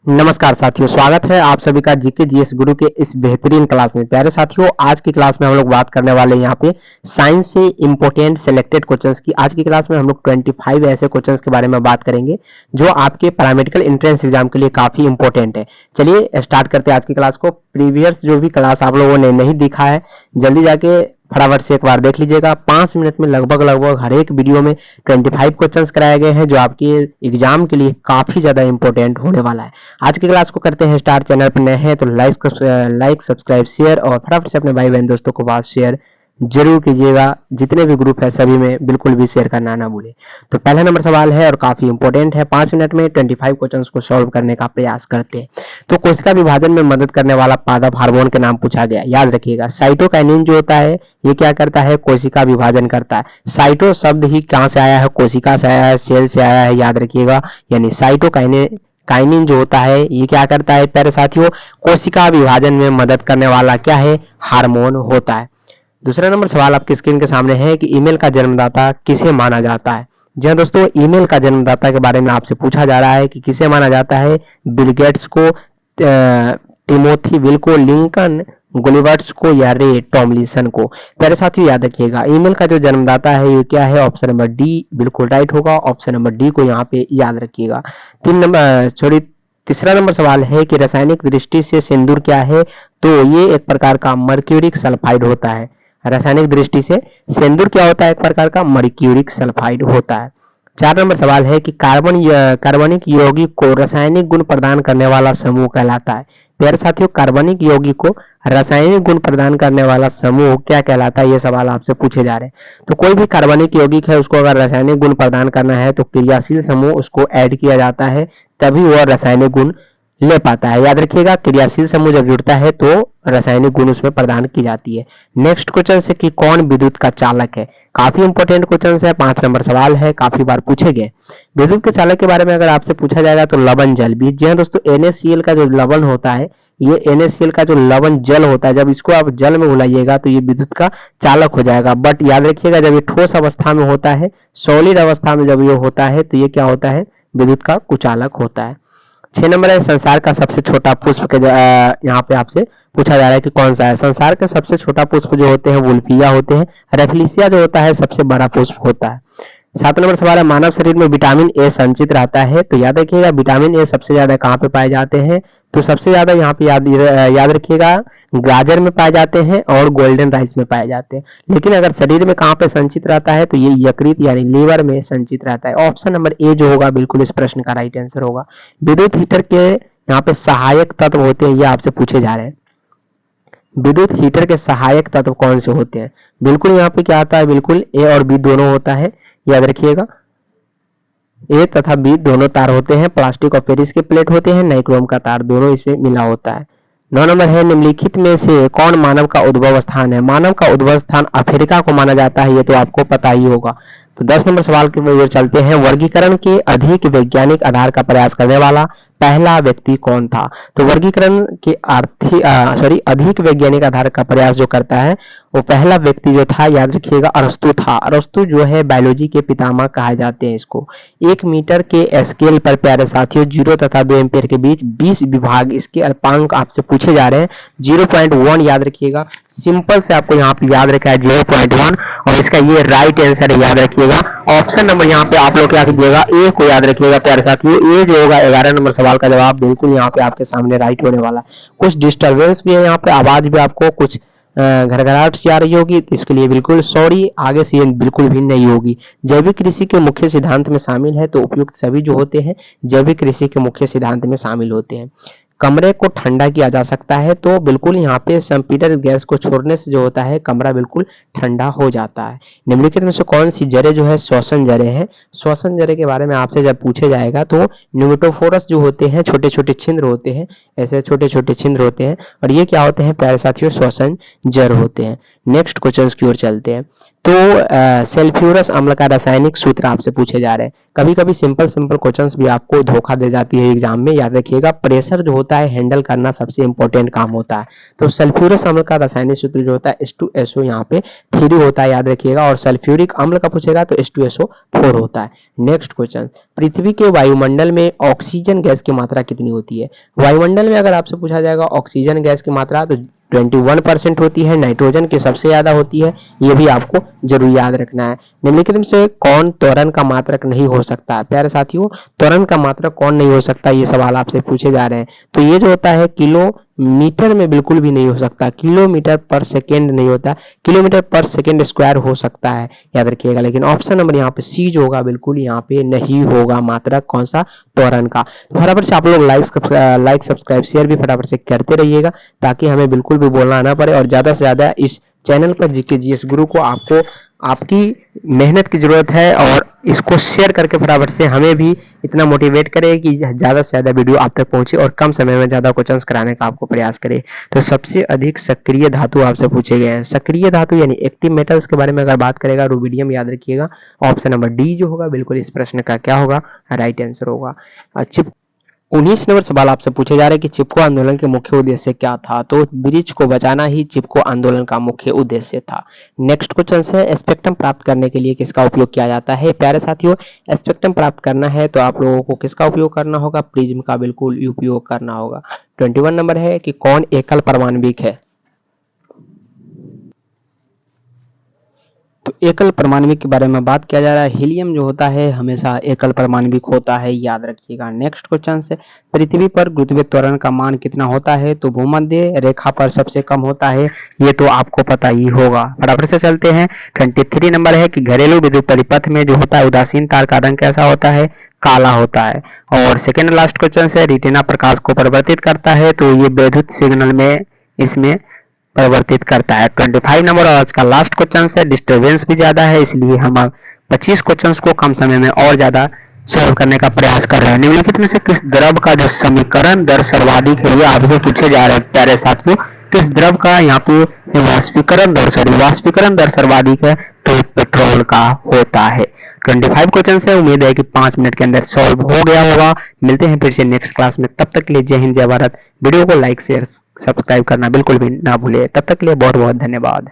नमस्कार साथियों, स्वागत है आप सभी का जीके जीएस गुरु के इस बेहतरीन क्लास में। प्यारे साथियों, आज की क्लास में हम लोग बात करने वाले हैं यहाँ पे साइंस से इंपोर्टेंट सिलेक्टेड क्वेश्चंस की। आज की क्लास में हम लोग 25 ऐसे क्वेश्चंस के बारे में बात करेंगे जो आपके पैरामेडिकल एंट्रेंस एग्जाम के लिए काफी इंपॉर्टेंट है। चलिए स्टार्ट करते हैं आज की क्लास को। प्रीवियस जो भी क्लास आप लोगों ने नहीं देखा है, जल्दी जाके फटाफट से एक बार देख लीजिएगा। 5 मिनट में लगभग हर एक वीडियो में 25 क्वेश्चंस कराए गए हैं जो आपके एग्जाम के लिए काफी ज्यादा इंपॉर्टेंट होने वाला है। आज की क्लास को करते हैं स्टार्ट। चैनल पर नए हैं तो लाइक सब्सक्राइब शेयर और फटाफट से अपने भाई बहन दोस्तों को पास शेयर जरूर कीजिएगा। जितने भी ग्रुप है सभी में बिल्कुल भी शेयर करना ना भूले। तो पहला नंबर सवाल है और काफी इंपॉर्टेंट है। 5 मिनट में 25 क्वेश्चंस को सॉल्व करने का प्रयास करते हैं। तो कोशिका विभाजन में मदद करने वाला पादप हार्मोन के नाम पूछा गया। याद रखिएगा, साइटोकाइनिन जो होता है ये क्या करता है? कोशिका विभाजन करता है। साइटो शब्द ही कहां से आया है? कोशिका से आया है, सेल से आया है। याद रखिएगा, यानी साइटोकाइनिन जो होता है ये क्या करता है प्यारे साथियों? कोशिका विभाजन में मदद करने वाला क्या है? हार्मोन होता है। दूसरा नंबर सवाल आपकी स्क्रीन के सामने है कि ईमेल का जन्मदाता किसे माना जाता है? जी हाँ दोस्तों, ईमेल का जन्मदाता के बारे में आपसे पूछा जा रहा है कि किसे माना जाता है। बिल गेट्स को, टिमोथी विल को, लिंकन, गुलिवर्ट्स को या रे टॉमलिंसन को? प्यारे साथियों याद रखिएगा, ईमेल का जो जन्मदाता है ये क्या है? ऑप्शन नंबर डी बिल्कुल राइट होगा। ऑप्शन नंबर डी को यहाँ पे याद रखिएगा। तीसरा नंबर सवाल है कि रासायनिक दृष्टि से सिंदूर क्या है? तो ये एक प्रकार का मर्क्यूरिक सल्फाइड होता है। रासायनिक दृष्टि से सिंदूर क्या होता है? एक प्रकार का मर्क्यूरिक सल्फाइड होता है। 4 नंबर सवाल है कि कार्बनिक यौगिक को रासायनिक गुण प्रदान करने वाला समूह कहलाता है। प्यारे साथियों, कार्बनिक यौगिक को रासायनिक गुण प्रदान करने वाला समूह क्या कहलाता है? ये सवाल आपसे पूछे जा रहे हैं। तो कोई भी कार्बनिक यौगिक है उसको अगर रासायनिक गुण प्रदान करना है तो क्रियाशील समूह उसको ऐड किया जाता है, तभी वह रासायनिक गुण ले पाता है। याद रखिएगा, क्रियाशील समूह जब जुड़ता है तो रासायनिक गुण उसमें प्रदान की जाती है। नेक्स्ट क्वेश्चन से कि कौन विद्युत का चालक है? काफी इंपॉर्टेंट क्वेश्चन है, 5 नंबर सवाल है, काफी बार पूछे गए। विद्युत के चालक के बारे में अगर आपसे पूछा जाएगा तो लवण जल भी। जी हाँ दोस्तों, NaCl का जो लवण होता है, ये NaCl का जो लवण जल होता है, जब इसको आप जल में घुलाइएगा तो ये विद्युत का चालक हो जाएगा। बट याद रखिएगा, जब ये ठोस अवस्था में होता है, सॉलिड अवस्था में जब ये होता है तो ये क्या होता है? विद्युत का कुचालक होता है। 6 नंबर है संसार का सबसे छोटा पुष्प के यहाँ पे आपसे पूछा जा रहा है कि कौन सा है? संसार के सबसे छोटा पुष्प जो होते हैं वुल्फिया होते हैं। रेफलिसिया जो होता है सबसे बड़ा पुष्प होता है। 7 नंबर सवाल है मानव शरीर में विटामिन ए संचित रहता है। तो याद रखिएगा, विटामिन ए सबसे ज्यादा कहाँ पे पाए जाते हैं? तो सबसे ज्यादा यहाँ पे याद रखिएगा, गाजर में पाए जाते हैं और गोल्डन राइस में पाए जाते हैं। लेकिन अगर शरीर में कहाँ पे संचित रहता है तो ये यकृत यानी लीवर में संचित रहता है। ऑप्शन नंबर ए जो होगा बिल्कुल इस प्रश्न का राइट आंसर होगा। विद्युत हीटर के यहाँ पे सहायक तत्व होते हैं, ये आपसे पूछे जा रहे हैं। विद्युत हीटर के सहायक तत्व कौन से होते हैं? बिल्कुल यहाँ पे क्या आता है? बिल्कुल ए और बी दोनों होता है। याद रखिएगा, ए तथा बी दोनों तार होते हैं। प्लास्टिक और पेरिस के प्लेट होते हैं। नाइक्रोम का तार दोनों इसमें मिला होता है। 9 नंबर है निम्नलिखित में से कौन मानव का उद्भव स्थान है? मानव का उद्भव स्थान अफ्रीका को माना जाता है, ये तो आपको पता ही होगा। तो 10 नंबर सवाल की ओर चलते हैं। वर्गीकरण के अधिक वैज्ञानिक आधार का प्रयास करने वाला पहला व्यक्ति कौन था? तो वर्गीकरण के अधिक वैज्ञानिक आधार का प्रयास जो करता है वो पहला व्यक्ति जो था, याद रखिएगा, अरस्तु था। अरस्तु जो है बायोलॉजी के पितामह कहा जाते हैं इसको। 1 मीटर के स्केल पर प्यारे साथियों 0 तथा 2 एम्पियर के बीच 20 विभाग, इसके अल्पांक आपसे पूछे जा रहे हैं। 0.1 याद रखिएगा, सिंपल से आपको यहाँ पे याद रखा है 0.1 और इसका ये राइट आंसर है। याद रखिएगा, ऑप्शन नंबर यहाँ पे आप लोग क्या कीजिएगा? ए को याद रखिएगा प्यारे साथियों। ए जो होगा 11 नंबर सवाल का जवाब बिल्कुल यहाँ पे आपके सामने राइट होने वाला। कुछ डिस्टर्बेंस भी है यहाँ पे, आवाज भी आपको कुछ घरघराहट से आ रही होगी, तो इसके लिए बिल्कुल सॉरी, आगे से बिल्कुल भी नहीं होगी। जैविक कृषि के मुख्य सिद्धांत में शामिल है, तो उपयुक्त सभी जो होते हैं जैविक कृषि के मुख्य सिद्धांत में शामिल होते हैं। कमरे को ठंडा किया जा सकता है, तो बिल्कुल यहाँ पे सल्फर गैस को छोड़ने से जो होता है कमरा बिल्कुल ठंडा हो जाता है। निम्नलिखित में से कौन सी जड़ें जो है श्वसन जड़ें हैं? श्वसन जड़ें के बारे में आपसे जब पूछे जाएगा तो न्यूमेटोफोरस जो होते हैं छोटे छोटे छिद्र होते हैं, ऐसे छोटे छोटे छिद्र होते हैं और ये क्या होते हैं प्यारे साथियों? श्वसन जड़ होते हैं। नेक्स्ट क्वेश्चन की ओर चलते हैं। तो सल्फ्यूरस अम्ल का रासायनिक सूत्र आपसे पूछे जा रहे हैं। कभी कभी सिंपल सिंपल क्वेश्चंस भी आपको धोखा दे जाती है एग्जाम में, याद रखिएगा। प्रेशर जो होता है हैंडल करना सबसे इंपॉर्टेंट काम होता है। तो सल्फ्यूरस अम्ल का रासायनिक सूत्र जो होता है H2SO यहाँ पे 3 होता है, याद रखिएगा। और सल्फ्यूरिक अम्ल का पूछेगा तो H2SO4 होता है। नेक्स्ट क्वेश्चन, पृथ्वी के वायुमंडल में ऑक्सीजन गैस की मात्रा कितनी होती है? वायुमंडल में अगर आपसे पूछा जाएगा ऑक्सीजन गैस की मात्रा तो 21% होती है, नाइट्रोजन की सबसे ज्यादा होती है, ये भी आपको जरूर याद रखना है। निम्नलिखित में से कौन त्वरण का मात्रक नहीं हो सकता है? प्यारे साथियों, त्वरण का मात्रक कौन नहीं हो सकता, ये सवाल आपसे पूछे जा रहे हैं। तो ये जो होता है किलोमीटर में बिल्कुल भी नहीं हो सकता, किलोमीटर पर सेकेंड नहीं होता, किलोमीटर पर सेकेंड स्क्वायर हो सकता है, याद रखिएगा। लेकिन ऑप्शन नंबर यहाँ पे सी जो होगा बिल्कुल यहाँ पे नहीं होगा मात्रक, कौन सा? त्वरण का। तो फटाफट से आप लोग लाइक सब्सक्राइब शेयर भी फटाफट से करते रहिएगा, ताकि हमें बिल्कुल भी बोलना ना पड़े। और ज्यादा से ज्यादा इस चैनल पर जीके जीएस गुरु को आपको आपकी मेहनत की जरूरत है, और इसको शेयर करके फटाफट से हमें भी इतना मोटिवेट करे कि ज्यादा से ज्यादा वीडियो आप तक पहुंचे और कम समय में ज्यादा क्वेश्चंस कराने का आपको प्रयास करे। तो सबसे अधिक सक्रिय धातु आपसे पूछे गए हैं। सक्रिय धातु यानी एक्टिव मेटल्स के बारे में अगर बात करेगा, रूबिडियम, याद रखिएगा। ऑप्शन नंबर डी जो होगा बिल्कुल इस प्रश्न का क्या होगा? राइट आंसर होगा। 19 नंबर सवाल आपसे पूछे जा रहे हैं कि चिपको आंदोलन के मुख्य उद्देश्य क्या था? तो ब्रिज को बचाना ही चिपको आंदोलन का मुख्य उद्देश्य था। नेक्स्ट क्वेश्चन है, स्पेक्ट्रम प्राप्त करने के लिए किसका उपयोग किया जाता है? प्यारे साथियों, स्पेक्ट्रम प्राप्त करना है तो आप लोगों को किसका उपयोग करना होगा? प्रिज्म का बिल्कुल उपयोग करना होगा। 21 नंबर है कि कौन एकल परमाणविक है? तो एकल परमाणविक के बारे में बात किया जा रहा है। हीलियम जो होता है हमेशा एकल परमाणविक होता है, याद रखिएगा। नेक्स्ट क्वेश्चन से, पृथ्वी पर गुरुत्वीय त्वरण का मान कितना होता है? तो भूमध्य रेखा पर सबसे कम होता है, ये तो आपको पता ही होगा। फटाफट से चलते हैं। 23 नंबर है कि घरेलू विद्युत परिपथ में जो होता है उदासीन तार का रंग कैसा होता है? काला होता है। और सेकेंड लास्ट क्वेश्चन से, रेटिना प्रकाश को परिवर्तित करता है, तो ये विद्युत सिग्नल में इसमें परिवर्तित करता है। 25 नंबर और आज का लास्ट क्वेश्चन है, डिस्टर्बेंस भी ज्यादा है, इसलिए हम 25 क्वेश्चंस को कम समय में और ज्यादा सॉल्व करने का प्रयास कर रहे हैं। निम्नलिखित में से किस द्रव का जो समीकरण दर सर्वाधिक है, ये आपसे पूछे जा रहे हैं प्यारे साथियों। किस द्रव का यहाँ पे वाष्पीकरण दर सर्वाधिक है? तो पेट्रोल का होता है। 25 क्वेश्चन है, उम्मीद है कि 5 मिनट के अंदर सॉल्व हो गया होगा। मिलते हैं फिर से नेक्स्ट क्लास में, तब तक के लिए जय हिंद जय भारत। वीडियो को लाइक शेयर सब्सक्राइब करना बिल्कुल भी ना भूले। तब तक के लिए बहुत बहुत धन्यवाद।